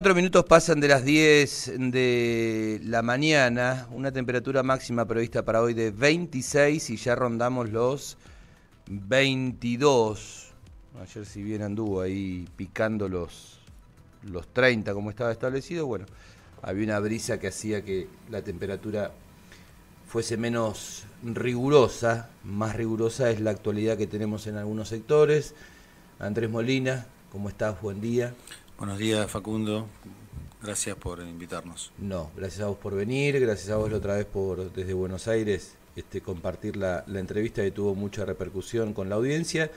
4 minutos pasan de las 10 de la mañana, una temperatura máxima prevista para hoy de 26 y ya rondamos los 22. Ayer si bien anduvo ahí picando los 30 como estaba establecido, bueno, había una brisa que hacía que la temperatura fuese menos rigurosa. Más rigurosa es la actualidad que tenemos en algunos sectores. Andrés Molina, ¿cómo estás? Buen día. Buenos días, Facundo. Gracias por invitarnos. No, gracias a vos por venir, gracias a vos la otra vez por desde Buenos Aires compartir la entrevista que tuvo mucha repercusión con la audiencia,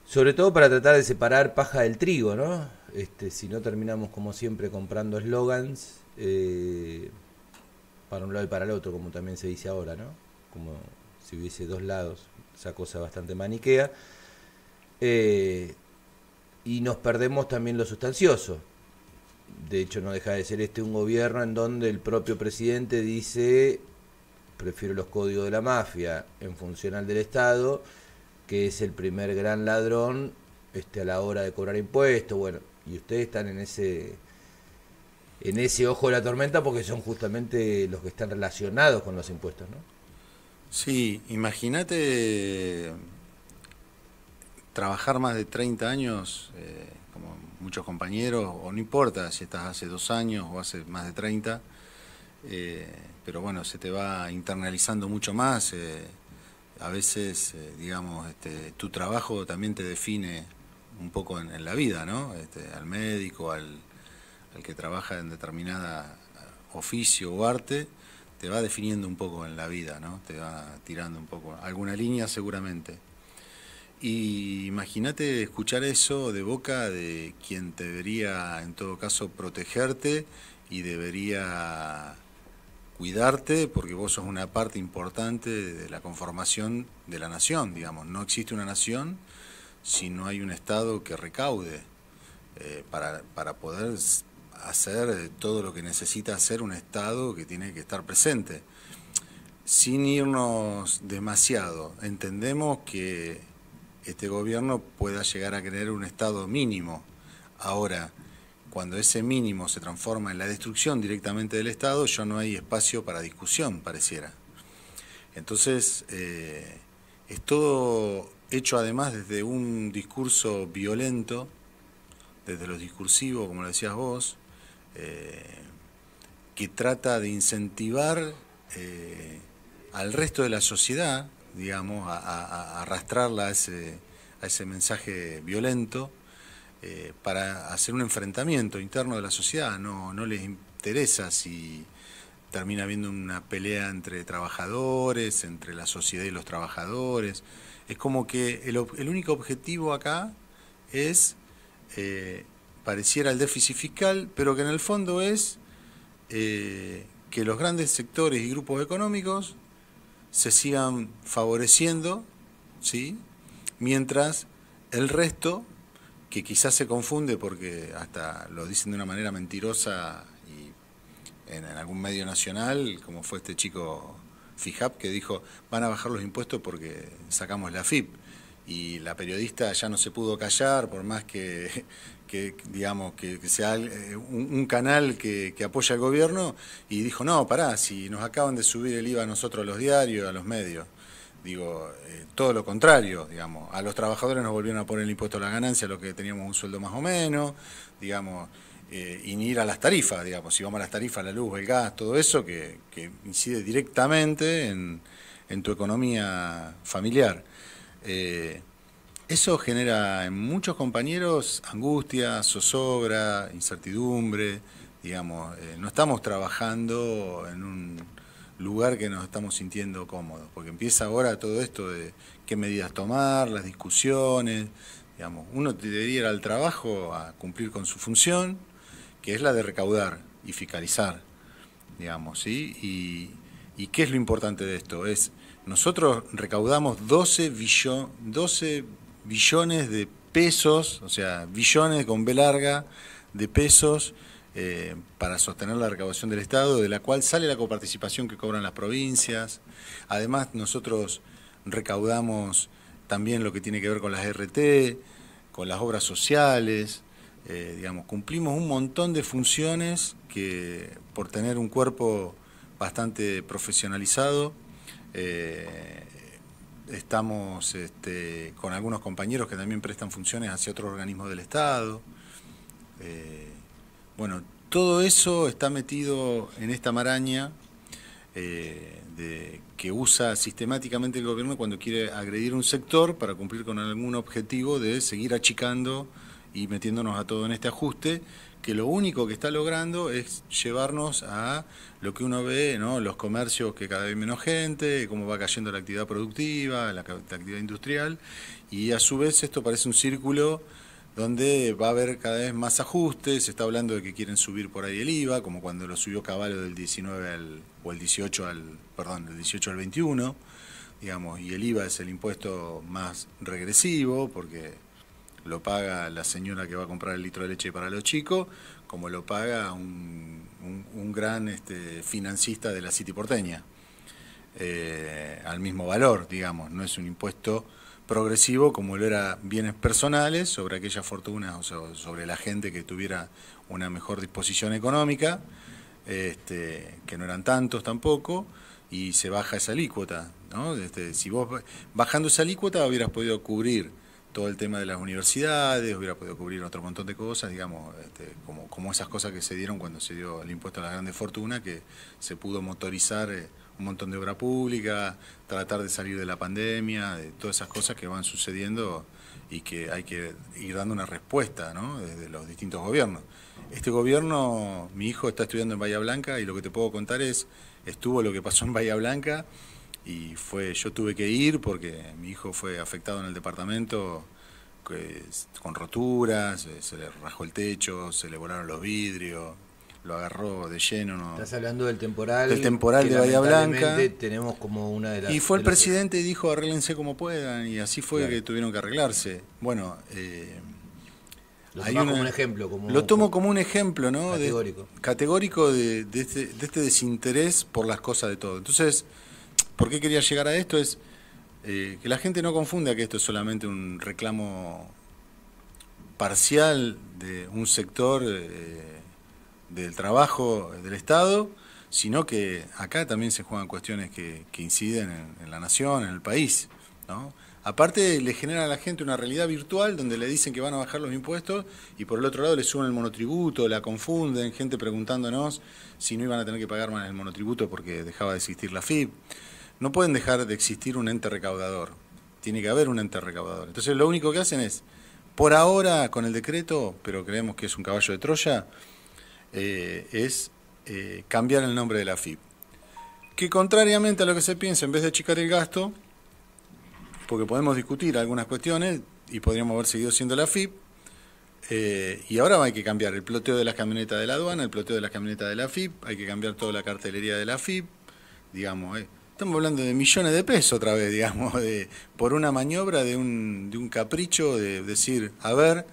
sobre todo para tratar de separar paja del trigo, ¿no? Si no terminamos como siempre comprando eslogans para un lado y para el otro, como también se dice ahora, ¿no? Como si hubiese dos lados, esa cosa bastante maniquea. Y nos perdemos también lo sustancioso. De hecho, no deja de ser un gobierno en donde el propio presidente dice: prefiero los códigos de la mafia en función al del Estado, que es el primer gran ladrón a la hora de cobrar impuestos. Bueno, y ustedes están en ese ojo de la tormenta porque son justamente los que están relacionados con los impuestos, ¿no? Sí, imagínate trabajar más de 30 años, como muchos compañeros, o no importa si estás hace 2 años o hace más de 30, pero bueno, se te va internalizando mucho más. A veces, digamos, tu trabajo también te define un poco en la vida, ¿no? Al médico, al que trabaja en determinada oficio o arte, te va definiendo un poco en la vida, ¿no? Te va tirando un poco, alguna línea seguramente. Y imagínate escuchar eso de boca de quien debería, en todo caso, protegerte y debería cuidarte, porque vos sos una parte importante de la conformación de la nación, digamos. No existe una nación si no hay un Estado que recaude para poder hacer todo lo que necesita hacer un Estado que tiene que estar presente. Sin irnos demasiado, entendemos que este gobierno pueda llegar a crear un Estado mínimo. Ahora, cuando ese mínimo se transforma en la destrucción directamente del Estado, ya no hay espacio para discusión, pareciera. Entonces, es todo hecho además desde un discurso violento, desde lo discursivo, como lo decías vos, que trata de incentivar al resto de la sociedad, digamos, a arrastrarla a ese mensaje violento para hacer un enfrentamiento interno de la sociedad. No les interesa si termina habiendo una pelea entre trabajadores, entre la sociedad y los trabajadores. Es como que el único objetivo acá es, pareciera el déficit fiscal, pero que en el fondo es que los grandes sectores y grupos económicos se sigan favoreciendo, ¿sí? Mientras el resto, que quizás se confunde porque hasta lo dicen de una manera mentirosa y en algún medio nacional, como fue este chico Fijap, que dijo: van a bajar los impuestos porque sacamos la FIP. Y la periodista ya no se pudo callar, por más que digamos, que sea un canal que apoya al gobierno, y dijo: no, pará, si nos acaban de subir el IVA a nosotros, a los diarios, a los medios. Digo, todo lo contrario, digamos, a los trabajadores nos volvieron a poner el impuesto a la ganancia, lo que teníamos un sueldo más o menos, digamos, y ni ir a las tarifas, digamos, si vamos a las tarifas, la luz, el gas, todo eso que incide directamente en tu economía familiar. Eso genera en muchos compañeros angustia, zozobra, incertidumbre, digamos, no estamos trabajando en un lugar que nos estamos sintiendo cómodos, porque empieza ahora todo esto de qué medidas tomar, las discusiones, digamos, uno debería ir al trabajo a cumplir con su función, que es la de recaudar y fiscalizar, digamos, ¿sí? ¿Y qué es lo importante de esto? Nosotros recaudamos 12 billones de pesos, o sea, billones con B larga de pesos para sostener la recaudación del Estado, de la cual sale la coparticipación que cobran las provincias. Además, nosotros recaudamos también lo que tiene que ver con las RT, con las obras sociales, digamos, cumplimos un montón de funciones que por tener un cuerpo bastante profesionalizado, estamos con algunos compañeros que también prestan funciones hacia otros organismos del Estado. Bueno, todo eso está metido en esta maraña que usa sistemáticamente el gobierno cuando quiere agredir un sector para cumplir con algún objetivo de seguir achicando y metiéndonos a todo en este ajuste, que lo único que está logrando es llevarnos a lo que uno ve, ¿no? Los comercios, que cada vez menos gente, cómo va cayendo la actividad productiva, la actividad industrial, y a su vez esto parece un círculo donde va a haber cada vez más ajustes. Se está hablando de que quieren subir por ahí el IVA, como cuando lo subió Caballo del 19 o el 18 del 18 al 21, digamos, y el IVA es el impuesto más regresivo, porque lo paga la señora que va a comprar el litro de leche para los chicos, como lo paga un gran financista de la City porteña, al mismo valor, digamos. No es un impuesto progresivo como lo era bienes personales sobre aquellas fortunas, o sea, sobre la gente que tuviera una mejor disposición económica, que no eran tantos tampoco, y se baja esa alícuota, ¿no? Si vos bajando esa alícuota hubieras podido cubrir todo el tema de las universidades, hubiera podido cubrir otro montón de cosas, digamos, como esas cosas que se dieron cuando se dio el impuesto a las grandes fortunas, que se pudo motorizar un montón de obra pública, tratar de salir de la pandemia, de todas esas cosas que van sucediendo y que hay que ir dando una respuesta, ¿no? Desde los distintos gobiernos. Este gobierno, mi hijo está estudiando en Bahía Blanca y lo que te puedo contar estuvo lo que pasó en Bahía Blanca. Y yo tuve que ir porque mi hijo fue afectado en el departamento con roturas, se le rajó el techo, se le volaron los vidrios, lo agarró de lleno. ¿No? Estás hablando del temporal. Del temporal de Bahía Blanca. Tenemos como una de las... Y fue el presidente y dijo arréglense como puedan, y así fue, claro, que tuvieron que arreglarse. Bueno, lo tomo como un ejemplo. Lo tomo como un ejemplo, ¿no? Categórico. De este desinterés por las cosas de todo. Entonces, ¿por qué quería llegar a esto? Es que la gente no confunda que esto es solamente un reclamo parcial de un sector del trabajo del Estado, sino que acá también se juegan cuestiones que inciden en la nación, en el país, ¿no? Aparte, le generan a la gente una realidad virtual donde le dicen que van a bajar los impuestos y por el otro lado le suben el monotributo, la confunden, gente preguntándonos si no iban a tener que pagar más el monotributo porque dejaba de existir la FIP. No pueden dejar de existir un ente recaudador, tiene que haber un ente recaudador. Entonces lo único que hacen es, por ahora con el decreto, pero creemos que es un caballo de Troya, es cambiar el nombre de la FIP. Que contrariamente a lo que se piensa, en vez de achicar el gasto, porque podemos discutir algunas cuestiones y podríamos haber seguido siendo la FIP, y ahora hay que cambiar el ploteo de las camionetas de la aduana, el ploteo de las camionetas de la FIP, hay que cambiar toda la cartelería de la FIP, digamos, estamos hablando de millones de pesos otra vez, digamos, por una maniobra de un capricho de decir, a ver,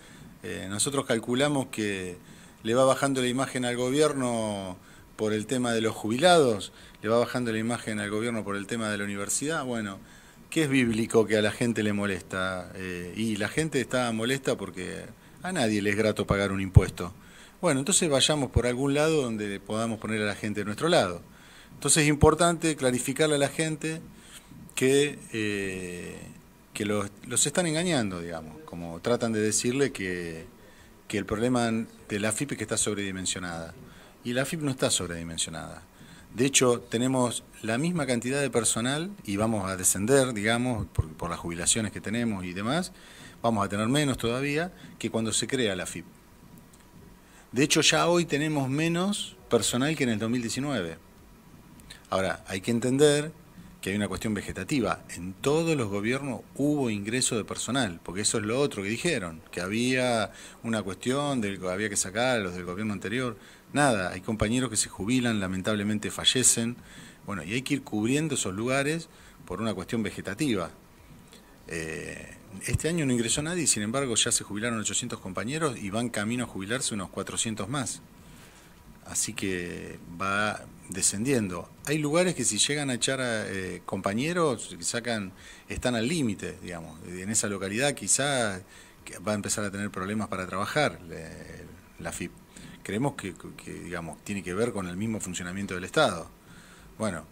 nosotros calculamos que le va bajando la imagen al gobierno por el tema de los jubilados, le va bajando la imagen al gobierno por el tema de la universidad. Bueno, ¿qué es bíblico que a la gente le molesta? Y la gente está molesta porque a nadie le es grato pagar un impuesto. Bueno, entonces vayamos por algún lado donde podamos poner a la gente de nuestro lado. Entonces es importante clarificarle a la gente que los están engañando, digamos, como tratan de decirle que el problema de la FIP es que está sobredimensionada. Y la FIP no está sobredimensionada. De hecho, tenemos la misma cantidad de personal y vamos a descender, digamos, por las jubilaciones que tenemos y demás, vamos a tener menos todavía que cuando se crea la FIP. De hecho, ya hoy tenemos menos personal que en el 2019. Ahora, hay que entender que hay una cuestión vegetativa. En todos los gobiernos hubo ingreso de personal, porque eso es lo otro que dijeron, que había una cuestión de que había que sacar a los del gobierno anterior. Nada, hay compañeros que se jubilan, lamentablemente fallecen, bueno, y hay que ir cubriendo esos lugares por una cuestión vegetativa. Este año no ingresó nadie y sin embargo ya se jubilaron 800 compañeros y van camino a jubilarse unos 400 más. Así que va descendiendo. Hay lugares que si llegan a echar a compañeros, están al límite, digamos. En esa localidad quizás que va a empezar a tener problemas para trabajar la AFIP. Creemos que, digamos, tiene que ver con el mismo funcionamiento del Estado. Bueno,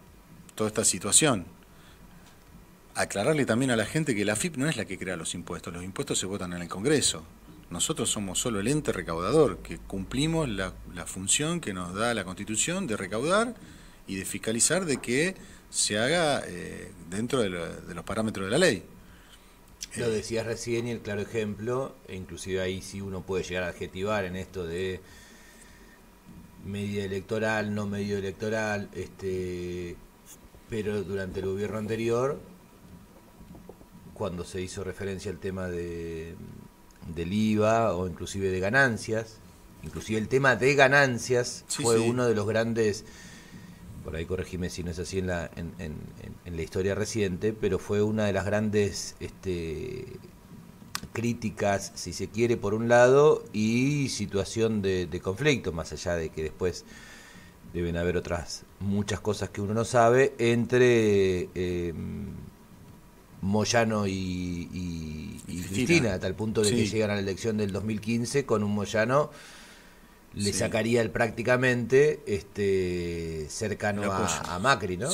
toda esta situación. Aclararle también a la gente que la AFIP no es la que crea los impuestos se votan en el Congreso. Nosotros somos solo el ente recaudador, que cumplimos la función que nos da la Constitución de recaudar y de fiscalizar de que se haga dentro de los parámetros de la ley. Lo decías recién y el claro ejemplo, e inclusive ahí sí uno puede llegar a adjetivar en esto de medida electoral, no medida electoral, pero durante el gobierno anterior, cuando se hizo referencia al tema del IVA o inclusive de ganancias, inclusive el tema de ganancias fue uno de los grandes, por ahí corregime si no es así en la historia reciente, pero fue una de las grandes críticas, si se quiere, por un lado, y situación de conflicto, más allá de que después deben haber otras muchas cosas que uno no sabe, entre Moyano y Cristina, a tal punto de que llegan a la elección del 2015 con un Moyano le sacaría el prácticamente cercano a Macri, ¿no?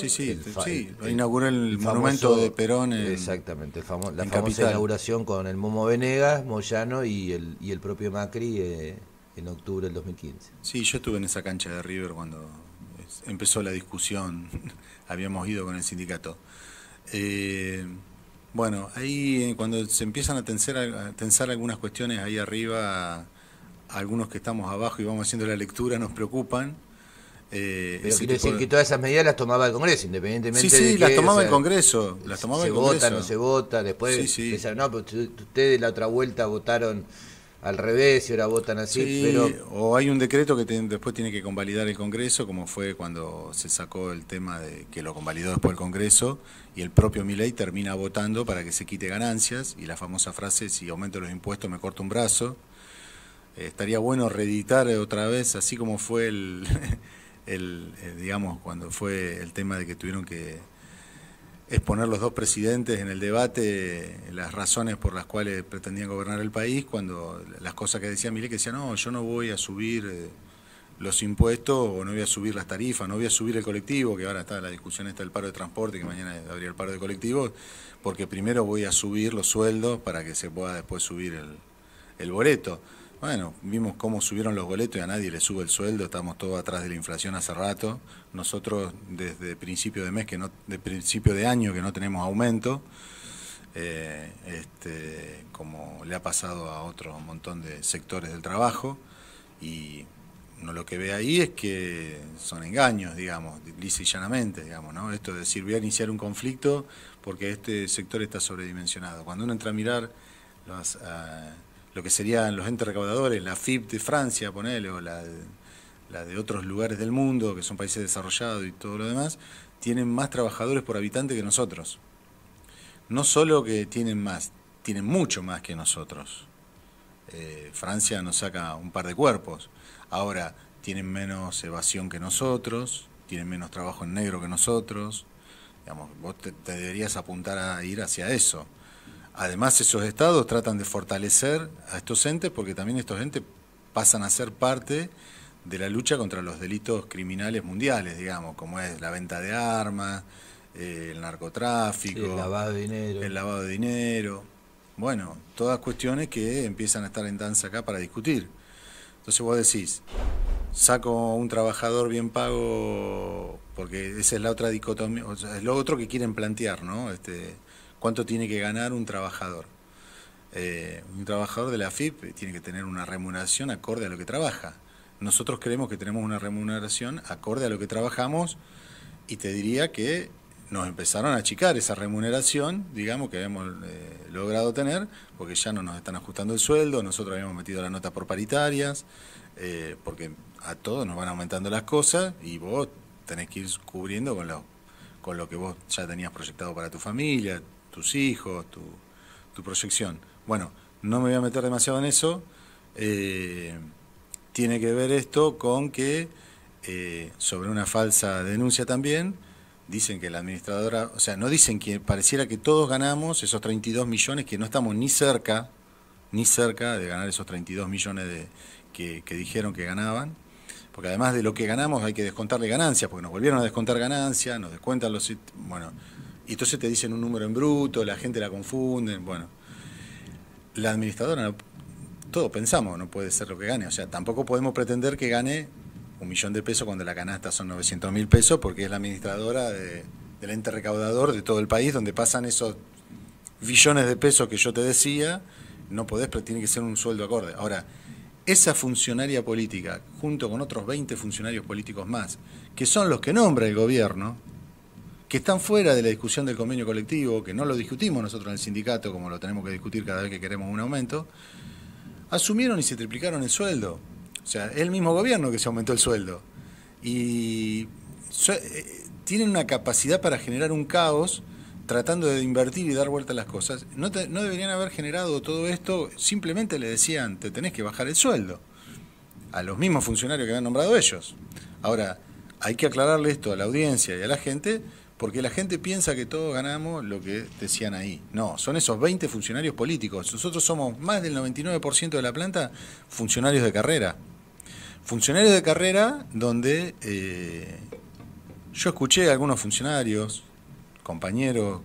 Lo inauguró el monumento de Perón. Exactamente, la famosa inauguración con el Momo Venegas, Moyano y el propio Macri en octubre del 2015. Sí, yo estuve en esa cancha de River cuando empezó la discusión, habíamos ido con el sindicato. Bueno, ahí cuando se empiezan a tensar algunas cuestiones ahí arriba, algunos que estamos abajo y vamos haciendo la lectura nos preocupan. Pero quiere decir que todas esas medidas las tomaba el Congreso, independientemente de que... Sí, las tomaba el Congreso. Se vota, no se vota, después decían, no, pero ustedes la otra vuelta votaron al revés y ahora votan así, pero... O hay un decreto que después tiene que convalidar el Congreso, como fue cuando se sacó el tema de que lo convalidó después el Congreso, y el propio Milei termina votando para que se quite ganancias, y la famosa frase, si aumento los impuestos me corto un brazo. Estaría bueno reeditar otra vez, así como fue digamos, cuando fue el tema de que tuvieron que exponer los dos presidentes en el debate las razones por las cuales pretendían gobernar el país, cuando las cosas que decía Milei, que decía, no, yo no voy a subir los impuestos, o no voy a subir las tarifas, no voy a subir el colectivo, que ahora está la discusión esta del paro de transporte, que mañana habría el paro de colectivos, porque primero voy a subir los sueldos para que se pueda después subir el boleto. Bueno, vimos cómo subieron los boletos y a nadie le sube el sueldo, estamos todos atrás de la inflación hace rato. Nosotros desde principio de mes, de principio de año que no tenemos aumento, como le ha pasado a otro montón de sectores del trabajo, y uno lo que ve ahí es que son engaños, digamos, lisa y llanamente, digamos, ¿no? Esto de decir, voy a iniciar un conflicto porque este sector está sobredimensionado. Cuando uno entra a mirar lo que serían los entes recaudadores, la FIP de Francia, ponele, o la de otros lugares del mundo, que son países desarrollados y todo lo demás, tienen más trabajadores por habitante que nosotros. No solo que tienen más, tienen mucho más que nosotros. Francia nos saca un par de cuerpos. Ahora, tienen menos evasión que nosotros, tienen menos trabajo en negro que nosotros. Digamos, vos te deberías apuntar a ir hacia eso. Además, esos estados tratan de fortalecer a estos entes, porque también estos entes pasan a ser parte de la lucha contra los delitos criminales mundiales, digamos, como es la venta de armas, el narcotráfico, el lavado de dinero. Bueno, todas cuestiones que empiezan a estar en danza acá para discutir. Entonces vos decís, saco un trabajador bien pago, porque esa es la otra dicotomía, o sea, es lo otro que quieren plantear, ¿no? ¿Cuánto tiene que ganar un trabajador? Un trabajador de la AFIP tiene que tener una remuneración acorde a lo que trabaja. Nosotros creemos que tenemos una remuneración acorde a lo que trabajamos, y te diría que nos empezaron a achicar esa remuneración, digamos, que habíamos logrado tener, porque ya no nos están ajustando el sueldo, nosotros habíamos metido la nota por paritarias, porque a todos nos van aumentando las cosas y vos tenés que ir cubriendo con lo que vos ya tenías proyectado para tu familia, tus hijos, tu proyección. Bueno, no me voy a meter demasiado en eso. Tiene que ver esto con que, sobre una falsa denuncia también, dicen que la administradora, o sea, no dicen que pareciera que todos ganamos esos 32 millones, que no estamos ni cerca ni cerca de ganar esos 32 millones que dijeron que ganaban, porque además de lo que ganamos hay que descontarle ganancias, porque nos volvieron a descontar ganancias, nos descuentan los... Bueno, y entonces te dicen un número en bruto, la gente la confunde, bueno. La administradora, todos pensamos, no puede ser lo que gane, o sea, tampoco podemos pretender que gane 1.000.000 de pesos cuando la canasta son 900.000 pesos, porque es la administradora del ente recaudador de todo el país, donde pasan esos billones de pesos que yo te decía, no podés, pero tiene que ser un sueldo acorde. Ahora, esa funcionaria política, junto con otros 20 funcionarios políticos más, que son los que nombra el gobierno, que están fuera de la discusión del convenio colectivo, que no lo discutimos nosotros en el sindicato, como lo tenemos que discutir cada vez que queremos un aumento, asumieron y se triplicaron el sueldo. O sea, es el mismo gobierno que se aumentó el sueldo. Y tienen una capacidad para generar un caos tratando de invertir y dar vuelta a las cosas. No deberían haber generado todo esto, simplemente le decían, te tenés que bajar el sueldo, a los mismos funcionarios que habían nombrado ellos. Ahora, hay que aclararle esto a la audiencia y a la gente, porque la gente piensa que todos ganamos lo que decían ahí. No, son esos 20 funcionarios políticos. Nosotros somos más del 99% de la planta funcionarios de carrera. Funcionarios de carrera donde yo escuché a algunos funcionarios, compañeros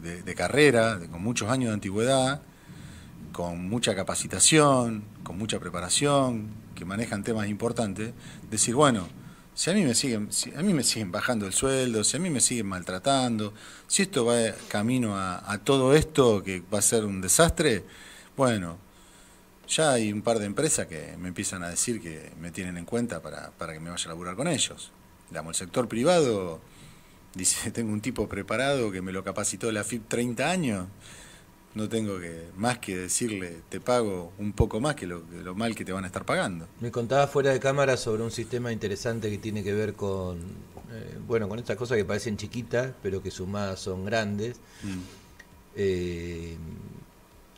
de carrera, con muchos años de antigüedad, con mucha capacitación, con mucha preparación, que manejan temas importantes, decir, bueno, si a mí me siguen bajando el sueldo, si a mí me siguen maltratando, si esto va camino a todo esto que va a ser un desastre, bueno, ya hay un par de empresas que me empiezan a decir que me tienen en cuenta para que me vaya a laburar con ellos. Digamos, el sector privado dice, tengo un tipo preparado que me lo capacitó la AFIP 30 años, no tengo más que decirle, te pago un poco más que lo mal que te van a estar pagando. Me contaba fuera de cámara sobre un sistema interesante que tiene que ver con, con estas cosas que parecen chiquitas, pero que sumadas son grandes,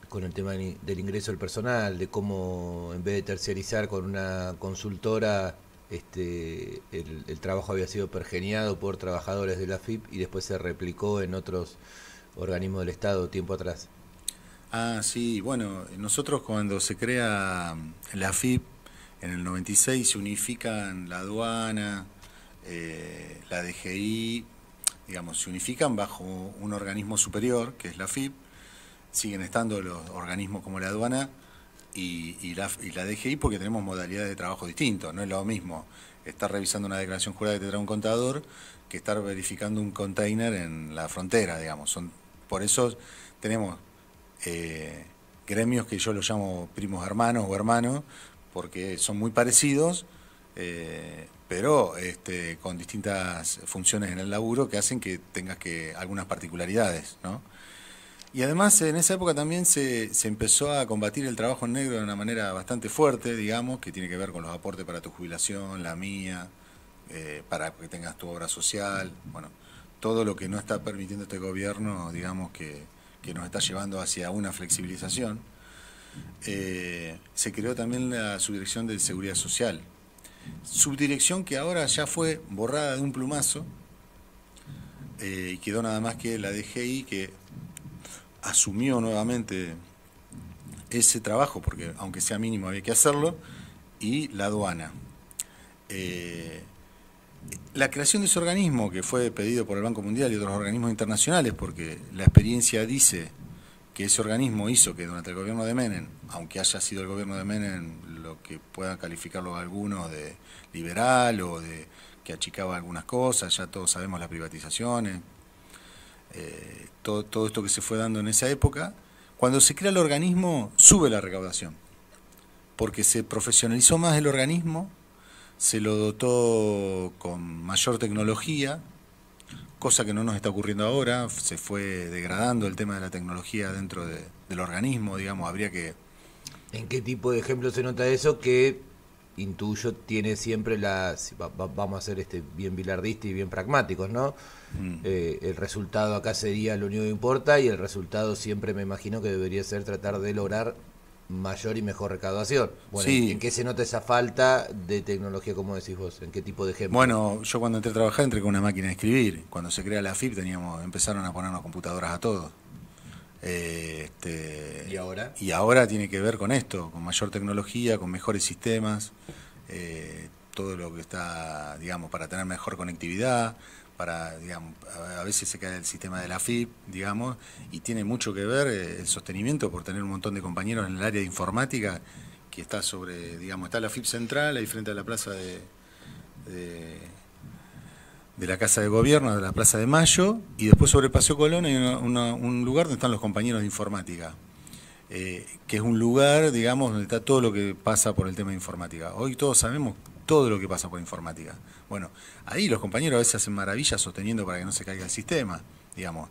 con el tema del ingreso del personal, de cómo en vez de terciarizar con una consultora, el trabajo había sido pergeniado por trabajadores de la AFIP y después se replicó en otros organismos del Estado tiempo atrás. Ah, sí, bueno, nosotros cuando se crea la AFIP, en el 96 se unifican la aduana, la DGI, digamos, se unifican bajo un organismo superior, que es la AFIP, siguen estando los organismos como la aduana y la DGI porque tenemos modalidades de trabajo distintas, no es lo mismo estar revisando una declaración jurada que te trae un contador que estar verificando un container en la frontera, digamos. Por eso tenemos gremios que yo los llamo primos hermanos o hermanos, porque son muy parecidos, pero con distintas funciones en el laburo que hacen que tengas algunas particularidades, ¿no? Y además en esa época también se empezó a combatir el trabajo en negro de una manera bastante fuerte, digamos, que tiene que ver con los aportes para tu jubilación, la mía, para que tengas tu obra social, bueno, todo lo que no está permitiendo este gobierno, digamos, que nos está llevando hacia una flexibilización. Se creó también la Subdirección de Seguridad Social, subdirección que ahora ya fue borrada de un plumazo, y quedó nada más que la DGI, que asumió nuevamente ese trabajo, porque aunque sea mínimo había que hacerlo, y la aduana. La creación de ese organismo, que fue pedido por el Banco Mundial y otros organismos internacionales, porque la experiencia dice que ese organismo hizo que durante el gobierno de Menem, aunque haya sido el gobierno de Menem lo que puedan calificarlo algunos de liberal o de que achicaba algunas cosas, ya todos sabemos las privatizaciones, todo esto que se fue dando en esa época, cuando se crea el organismo sube la recaudación, porque se profesionalizó más el organismo, se lo dotó con mayor tecnología, cosa que no nos está ocurriendo ahora, se fue degradando el tema de la tecnología dentro del organismo, digamos, habría que... ¿En qué tipo de ejemplo se nota eso? Que intuyo tiene siempre vamos a ser bien bilardistas y bien pragmáticos, ¿no? El resultado acá sería lo único que importa, y el resultado siempre me imagino que debería ser tratar de lograr mayor y mejor recaudación. Bueno, sí. ¿En qué se nota esa falta de tecnología, como decís vos? ¿En qué tipo de ejemplo? Bueno, yo cuando entré a trabajar entré con una máquina de escribir. Cuando se crea la AFIP empezaron a ponernos computadoras a todos. ¿Y ahora? Y ahora tiene que ver con esto, con mayor tecnología, con mejores sistemas, todo lo que está, digamos, para tener mejor conectividad, para, digamos, a veces se cae el sistema de la FIP, digamos, y tiene mucho que ver el sostenimiento por tener un montón de compañeros en el área de informática que está sobre, digamos, está la FIP central ahí frente a la plaza de, de la Casa de Gobierno, de la Plaza de Mayo, y después sobre Paseo Colón hay un lugar donde están los compañeros de informática, que es un lugar, digamos, donde está todo lo que pasa por el tema de informática. Hoy todos sabemos todo lo que pasa por informática. Bueno, ahí los compañeros a veces hacen maravillas sosteniendo para que no se caiga el sistema, digamos.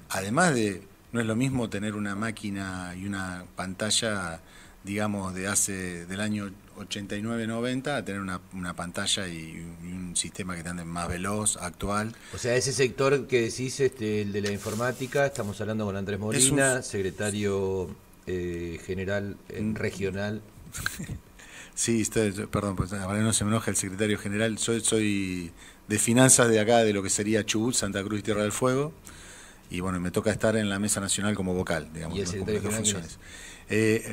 Además de, no es lo mismo tener una máquina y una pantalla, digamos, del año 89-90 a tener una pantalla y un sistema que ande más veloz, actual. O sea, ese sector que decís, el de la informática, estamos hablando con Andrés Molina, secretario general regional. Sí, perdón, pues, ahora no se me enoja el secretario general. Soy de finanzas de acá, de lo que sería Chubut, Santa Cruz y Tierra del Fuego. Y bueno, me toca estar en la mesa nacional como vocal, digamos. ¿Y el secretario general funciones.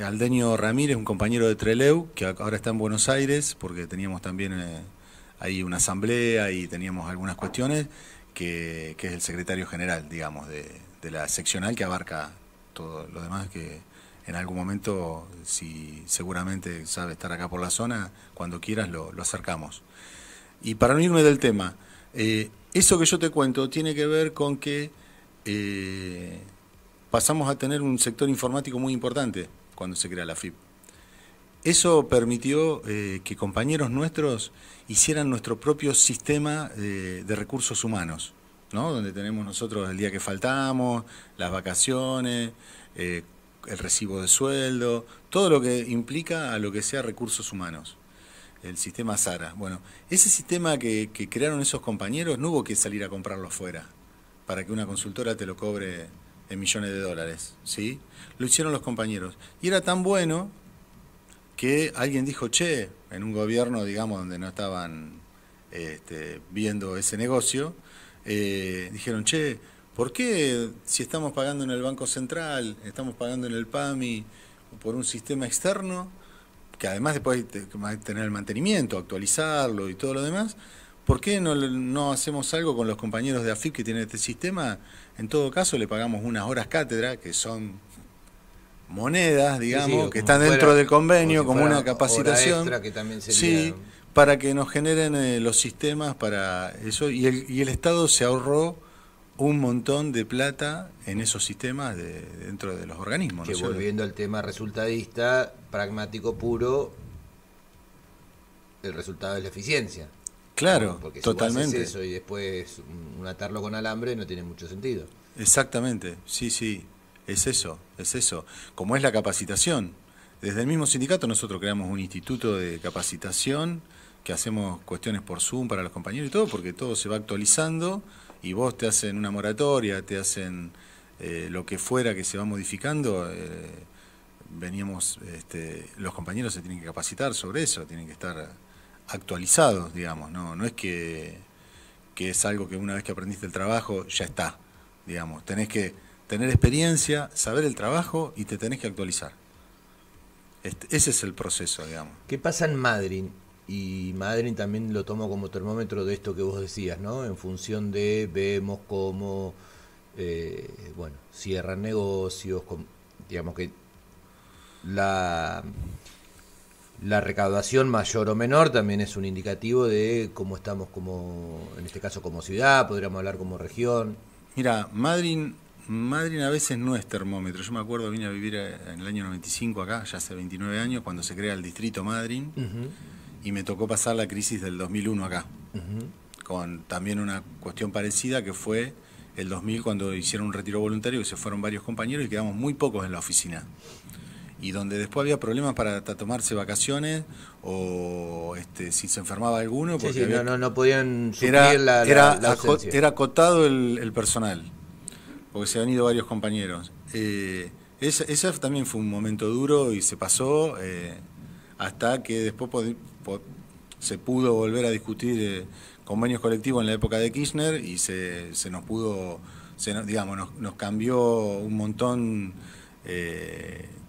Aldenio Ramírez, un compañero de Trelew, que ahora está en Buenos Aires, porque teníamos también ahí una asamblea y teníamos algunas cuestiones, que es el secretario general, digamos, de la seccional, que abarca todo lo demás, que en algún momento, si seguramente sabe estar acá por la zona, cuando quieras lo acercamos. Y para no irme del tema, eso que yo te cuento tiene que ver con que pasamos a tener un sector informático muy importante cuando se crea la FIP. Eso permitió que compañeros nuestros hicieran nuestro propio sistema de recursos humanos, ¿no? Donde tenemos nosotros el día que faltamos, las vacaciones, el recibo de sueldo, todo lo que implica a lo que sea recursos humanos. El sistema SARA. Bueno, ese sistema que crearon esos compañeros no hubo que salir a comprarlo afuera para que una consultora te lo cobre en millones de dólares, ¿sí? Lo hicieron los compañeros. Y era tan bueno que alguien dijo, che, en un gobierno, digamos, donde no estaban viendo ese negocio, dijeron, che, ¿por qué si estamos pagando en el Banco Central, estamos pagando en el PAMI por un sistema externo, que además después hay que tener el mantenimiento, actualizarlo y todo lo demás, ¿por qué no hacemos algo con los compañeros de AFIP que tienen este sistema? En todo caso le pagamos unas horas cátedra, que son monedas, digamos, que están dentro del convenio, como una capacitación. Hora extra, que también sería... Sí, para que nos generen los sistemas para eso, y el Estado se ahorró un montón de plata en esos sistemas dentro de los organismos. Que volviendo al tema resultadista, pragmático puro, el resultado es la eficiencia. Claro, porque si totalmente. vos haces eso y después atarlo con alambre no tiene mucho sentido. Exactamente, sí, es eso. Como es la capacitación. Desde el mismo sindicato nosotros creamos un instituto de capacitación que hacemos cuestiones por Zoom para los compañeros y todo, porque todo se va actualizando y vos te hacen una moratoria, te hacen lo que fuera que se va modificando. Los compañeros se tienen que capacitar sobre eso, tienen que estar actualizados, digamos, no es que es algo que una vez que aprendiste el trabajo ya está, digamos, tenés que tener experiencia, saber el trabajo y te tenés que actualizar. Ese es el proceso, digamos. ¿Qué pasa en Madryn? Y Madryn también lo tomo como termómetro de esto que vos decías, ¿no? En función de vemos cómo cierran negocios, digamos que la recaudación mayor o menor también es un indicativo de cómo estamos como, en este caso como ciudad, podríamos hablar como región. Mira, Madryn a veces no es termómetro. Yo me acuerdo, vine a vivir en el año 95 acá, ya hace 29 años, cuando se crea el distrito Madryn, y me tocó pasar la crisis del 2001 acá, con también una cuestión parecida que fue el 2000 cuando hicieron un retiro voluntario, que se fueron varios compañeros y quedamos muy pocos en la oficina. Y donde después había problemas para tomarse vacaciones o si se enfermaba alguno. Porque no podían suplir la ausencia. Era acotado el personal, porque se han ido varios compañeros. Ese también fue un momento duro y se pasó hasta que después se pudo volver a discutir convenios colectivos en la época de Kirchner y se digamos, nos cambió un montón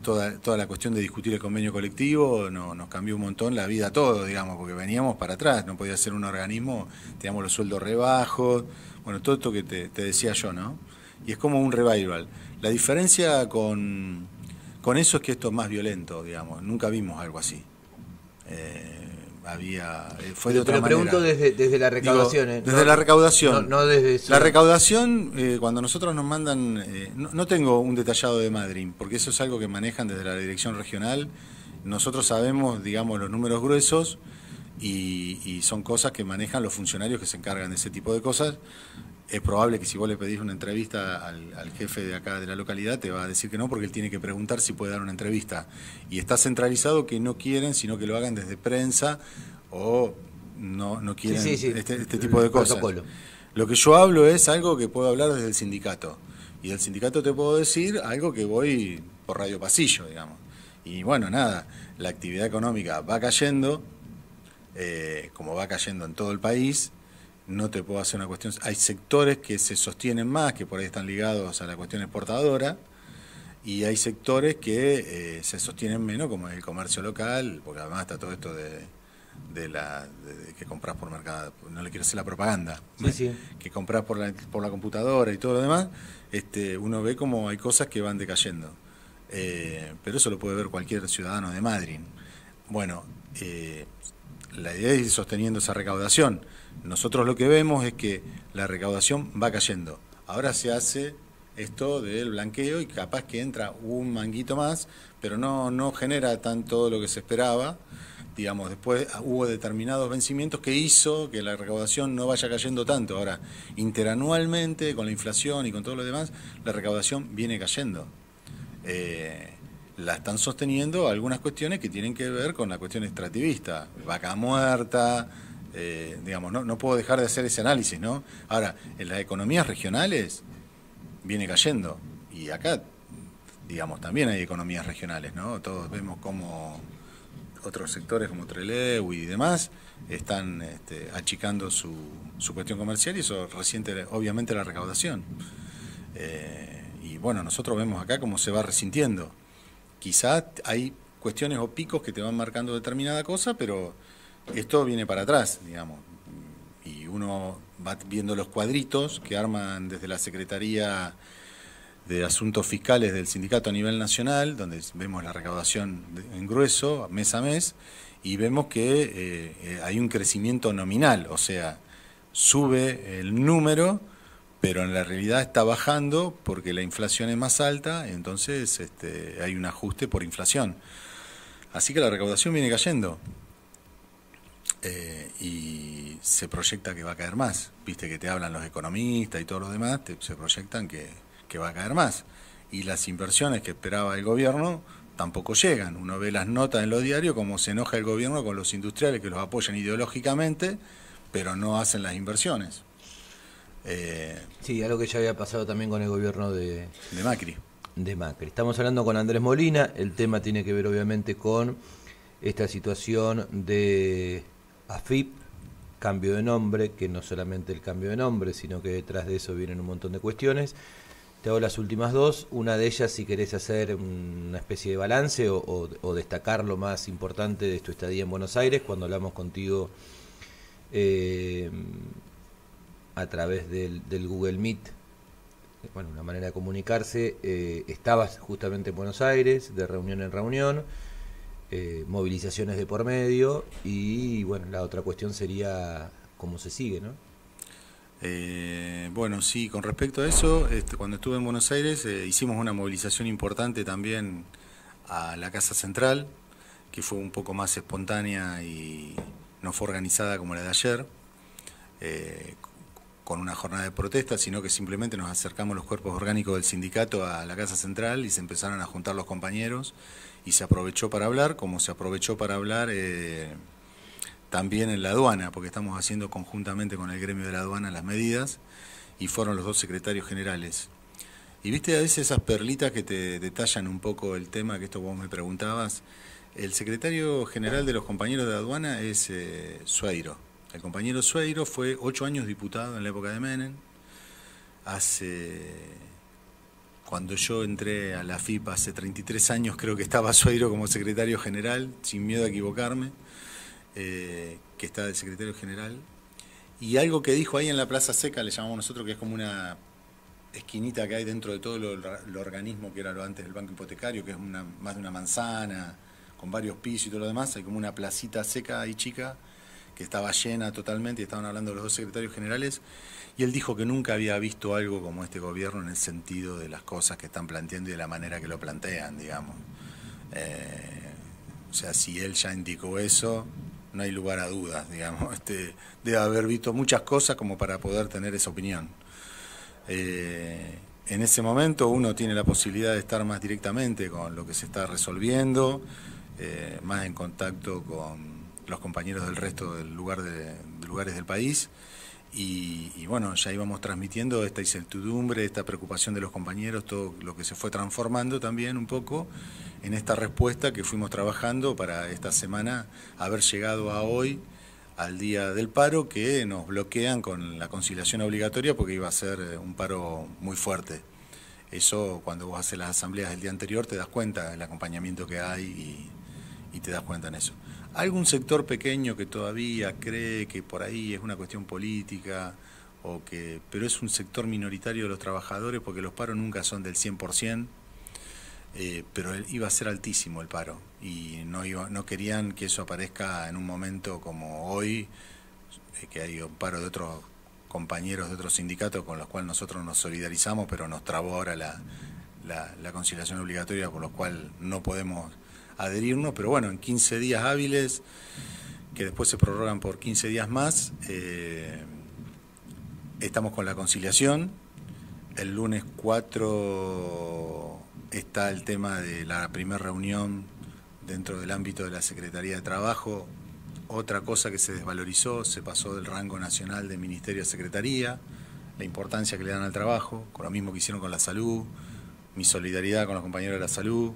toda la cuestión de discutir el convenio colectivo, nos cambió un montón la vida a todos, digamos, porque veníamos para atrás, no podía ser un organismo, teníamos los sueldos rebajos, bueno, todo esto que te decía yo, ¿no? Y es como un revival. La diferencia con eso es que esto es más violento, digamos, nunca vimos algo así. Fue de otra manera. Pero pregunto desde la recaudación. Digo, desde la recaudación. No desde la recaudación, cuando nosotros nos mandan, no tengo un detallado de Madrid, porque eso es algo que manejan desde la dirección regional. Nosotros sabemos, digamos, los números gruesos y son cosas que manejan los funcionarios que se encargan de ese tipo de cosas. Es probable que si vos le pedís una entrevista al jefe de acá de la localidad, te va a decir que no, porque él tiene que preguntar si puede dar una entrevista. Y está centralizado que no quieren, sino que lo hagan desde prensa o no quieren este tipo de cosas. Protocolo. Lo que yo hablo es algo que puedo hablar desde el sindicato. Y del sindicato te puedo decir algo que voy por radio pasillo, digamos. Y bueno, nada, la actividad económica va cayendo, como va cayendo en todo el país. No te puedo hacer una cuestión. Hay sectores que se sostienen más, que por ahí están ligados a la cuestión exportadora, y hay sectores que se sostienen menos, como el comercio local, porque además está todo esto de que compras por mercado, no le quiero hacer la propaganda, que compras por la computadora y todo lo demás. Uno ve como hay cosas que van decayendo, pero eso lo puede ver cualquier ciudadano de Madrid. Bueno, la idea es ir sosteniendo esa recaudación. Nosotros lo que vemos es que la recaudación va cayendo. Ahora se hace esto del blanqueo y capaz que entra un manguito más, pero no genera tanto lo que se esperaba. Digamos, después hubo determinados vencimientos que hizo que la recaudación no vaya cayendo tanto. Ahora, interanualmente, con la inflación y con todo lo demás, la recaudación viene cayendo. La están sosteniendo algunas cuestiones que tienen que ver con la cuestión extractivista, vaca muerta, digamos, no puedo dejar de hacer ese análisis, ¿no? Ahora, en las economías regionales viene cayendo, y acá, digamos, también hay economías regionales, ¿no? Todos vemos cómo otros sectores como Trelew y demás están achicando su cuestión comercial, y eso resiente obviamente la recaudación. Y bueno, nosotros vemos acá cómo se va resintiendo. Quizás hay cuestiones o picos que te van marcando determinada cosa, pero esto viene para atrás, digamos. Y uno va viendo los cuadritos que arman desde la Secretaría de Asuntos Fiscales del sindicato a nivel nacional, donde vemos la recaudación en grueso, mes a mes, y vemos que hay un crecimiento nominal, o sea, sube el número, pero en la realidad está bajando porque la inflación es más alta, entonces hay un ajuste por inflación. Así que la recaudación viene cayendo. Y se proyecta que va a caer más. Viste que te hablan los economistas y todo lo demás, se proyectan que va a caer más. Y las inversiones que esperaba el gobierno tampoco llegan. Uno ve las notas en los diarios como se enoja el gobierno con los industriales que los apoyan ideológicamente, pero no hacen las inversiones. Sí, algo que ya había pasado también con el gobierno de Macri. Estamos hablando con Andrés Molina. El tema tiene que ver obviamente con esta situación de AFIP, cambio de nombre, que no solamente el cambio de nombre, sino que detrás de eso vienen un montón de cuestiones. Te hago las últimas dos. Una de ellas, si querés hacer una especie de balance o destacar lo más importante de tu estadía en Buenos Aires, cuando hablamos contigo a través del Google Meet, bueno, una manera de comunicarse. Estabas justamente en Buenos Aires, de reunión en reunión, movilizaciones de por medio, y bueno, la otra cuestión sería cómo se sigue, ¿no? Bueno, sí, con respecto a eso, cuando estuve en Buenos Aires hicimos una movilización importante también a la Casa Central, que fue un poco más espontánea y no fue organizada como la de ayer, con una jornada de protesta, sino que simplemente nos acercamos los cuerpos orgánicos del sindicato a la Casa Central y se empezaron a juntar los compañeros y se aprovechó para hablar, como se aprovechó para hablar también en la aduana, porque estamos haciendo conjuntamente con el gremio de la aduana las medidas, y fueron los dos secretarios generales. Y viste a veces esas perlitas que te detallan un poco el tema, que esto vos me preguntabas. El secretario general de los compañeros de aduana es Sueiro. El compañero Sueiro fue 8 años diputado en la época de Menem, Cuando yo entré a la AFIP hace 33 años, creo que estaba Sueiro como secretario general, sin miedo a equivocarme, que está de secretario general. Y algo que dijo ahí en la Plaza Seca, le llamamos nosotros, que es como una esquinita que hay dentro de todo lo organismo que era lo antes del banco hipotecario, que es más de una manzana, con varios pisos y todo lo demás. Hay como una placita seca y chica, que estaba llena totalmente, y estaban hablando los dos secretarios generales, y él dijo que nunca había visto algo como este gobierno en el sentido de las cosas que están planteando y de la manera que lo plantean, digamos. O sea, si él ya indicó eso, no hay lugar a dudas, digamos. Debe haber visto muchas cosas como para poder tener esa opinión. En ese momento uno tiene la posibilidad de estar más directamente con lo que se está resolviendo, más en contacto con los compañeros del resto de lugares del país, y bueno, ya íbamos transmitiendo esta incertidumbre, esta preocupación de los compañeros, todo lo que se fue transformando también un poco en esta respuesta que fuimos trabajando para esta semana haber llegado a hoy, al día del paro, que nos bloquean con la conciliación obligatoria porque iba a ser un paro muy fuerte. Eso, cuando vos haces las asambleas del día anterior, te das cuenta del acompañamiento que hay y te das cuenta en eso. Algún sector pequeño que todavía cree que por ahí es una cuestión política, pero es un sector minoritario de los trabajadores, porque los paros nunca son del 100%, pero iba a ser altísimo el paro, y no querían que eso aparezca en un momento como hoy, que hay un paro de otros compañeros de otros sindicatos con los cuales nosotros nos solidarizamos, pero nos trabó ahora la conciliación obligatoria, por lo cual no podemos adherirnos. Pero bueno, en 15 días hábiles, que después se prorrogan por 15 días más, estamos con la conciliación. El lunes 4 está el tema de la primera reunión dentro del ámbito de la Secretaría de Trabajo. Otra cosa que se desvalorizó, se pasó del rango nacional de ministerio a secretaría, la importancia que le dan al trabajo, con lo mismo que hicieron con la salud, mi solidaridad con los compañeros de la salud.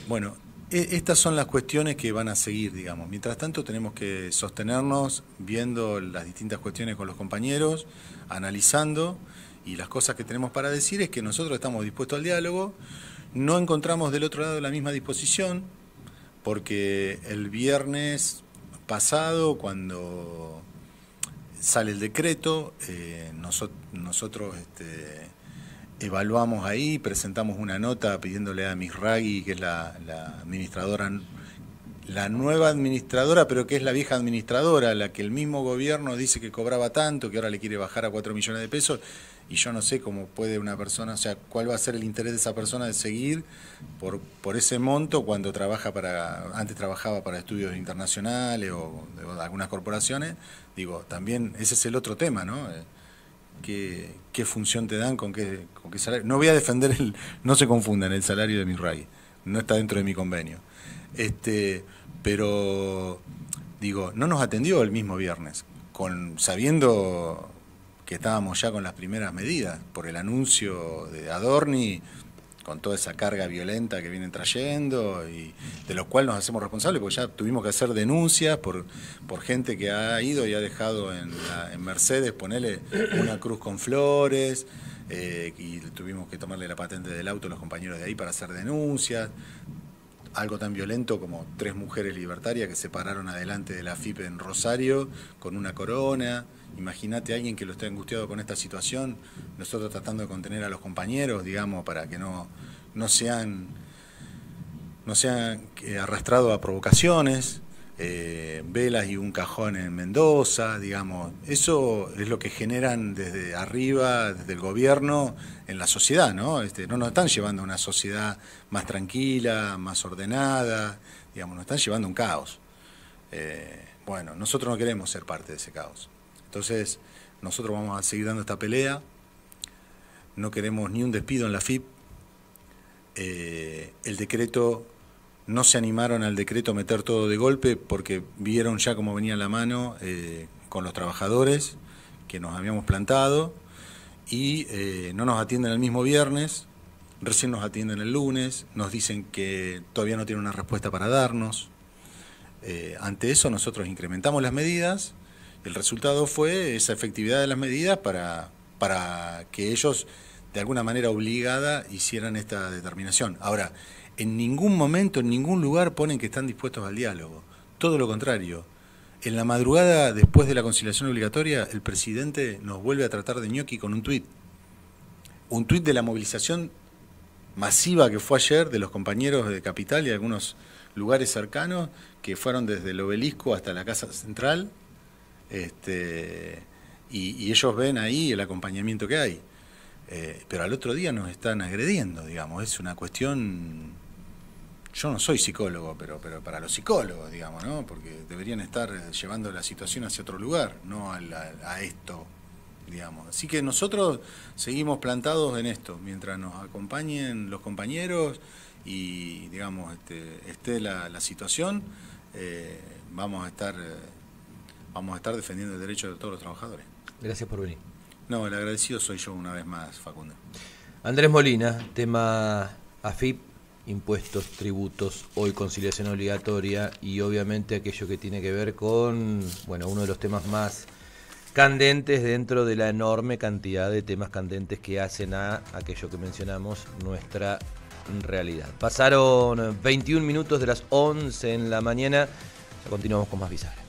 Bueno, estas son las cuestiones que van a seguir, digamos. Mientras tanto tenemos que sostenernos viendo las distintas cuestiones con los compañeros, analizando, y las cosas que tenemos para decir es que nosotros estamos dispuestos al diálogo, no encontramos del otro lado la misma disposición, porque el viernes pasado, cuando sale el decreto, nosotros evaluamos ahí, presentamos una nota pidiéndole a Misragui, que es la administradora, la nueva administradora, pero que es la vieja administradora, la que el mismo gobierno dice que cobraba tanto, que ahora le quiere bajar a 4 millones de pesos, y yo no sé cómo puede una persona, o sea, cuál va a ser el interés de esa persona de seguir por ese monto cuando antes trabajaba para estudios internacionales o de algunas corporaciones. Digo, también ese es el otro tema, ¿no? ¿Qué función te dan, con qué salario? No voy a defender no se confundan, el salario de Misragui, no está dentro de mi convenio. Pero digo, no nos atendió el mismo viernes, sabiendo que estábamos ya con las primeras medidas, por el anuncio de Adorni, con toda esa carga violenta que vienen trayendo, y de lo cual nos hacemos responsables, porque ya tuvimos que hacer denuncias por gente que ha ido y ha dejado en Mercedes, ponerle una cruz con flores, y tuvimos que tomarle la patente del auto a los compañeros de ahí para hacer denuncias. Algo tan violento como 3 mujeres libertarias que se pararon adelante de la AFIP en Rosario con una corona. Imagínate a alguien que lo esté angustiado con esta situación, nosotros tratando de contener a los compañeros, digamos, para que no sean arrastrados a provocaciones, velas y un cajón en Mendoza, digamos. Eso es lo que generan desde arriba, desde el gobierno, en la sociedad, ¿no? No nos están llevando a una sociedad más tranquila, más ordenada, digamos, nos están llevando a un caos. Bueno, nosotros no queremos ser parte de ese caos. Entonces, nosotros vamos a seguir dando esta pelea, no queremos ni un despido en la AFIP. El decreto, no se animaron al decreto a meter todo de golpe porque vieron ya cómo venía la mano con los trabajadores que nos habíamos plantado, y no nos atienden el mismo viernes, recién nos atienden el lunes, nos dicen que todavía no tienen una respuesta para darnos. Ante eso nosotros incrementamos las medidas. El resultado fue esa efectividad de las medidas para que ellos, de alguna manera obligada, hicieran esta determinación. Ahora, en ningún momento, en ningún lugar ponen que están dispuestos al diálogo. Todo lo contrario. En la madrugada, después de la conciliación obligatoria, el presidente nos vuelve a tratar de ñoqui con un tuit. Un tuit de la movilización masiva que fue ayer de los compañeros de Capital y algunos lugares cercanos, que fueron desde el Obelisco hasta la Casa Central, y ellos ven ahí el acompañamiento que hay. Pero al otro día nos están agrediendo, digamos. Es una cuestión... Yo no soy psicólogo, pero para los psicólogos, digamos, ¿no? Porque deberían estar llevando la situación hacia otro lugar, no a esto, digamos. Así que nosotros seguimos plantados en esto, mientras nos acompañen los compañeros y, digamos, esté la situación, vamos a estar defendiendo el derecho de todos los trabajadores. Gracias por venir. No, el agradecido soy yo una vez más, Facundo. Andrés Molina, tema AFIP, impuestos, tributos, hoy conciliación obligatoria y obviamente aquello que tiene que ver con, bueno, uno de los temas más candentes dentro de la enorme cantidad de temas candentes que hacen a aquello que mencionamos, nuestra realidad. Pasaron 21 minutos de las 11 en la mañana, ya continuamos con más Bisagra.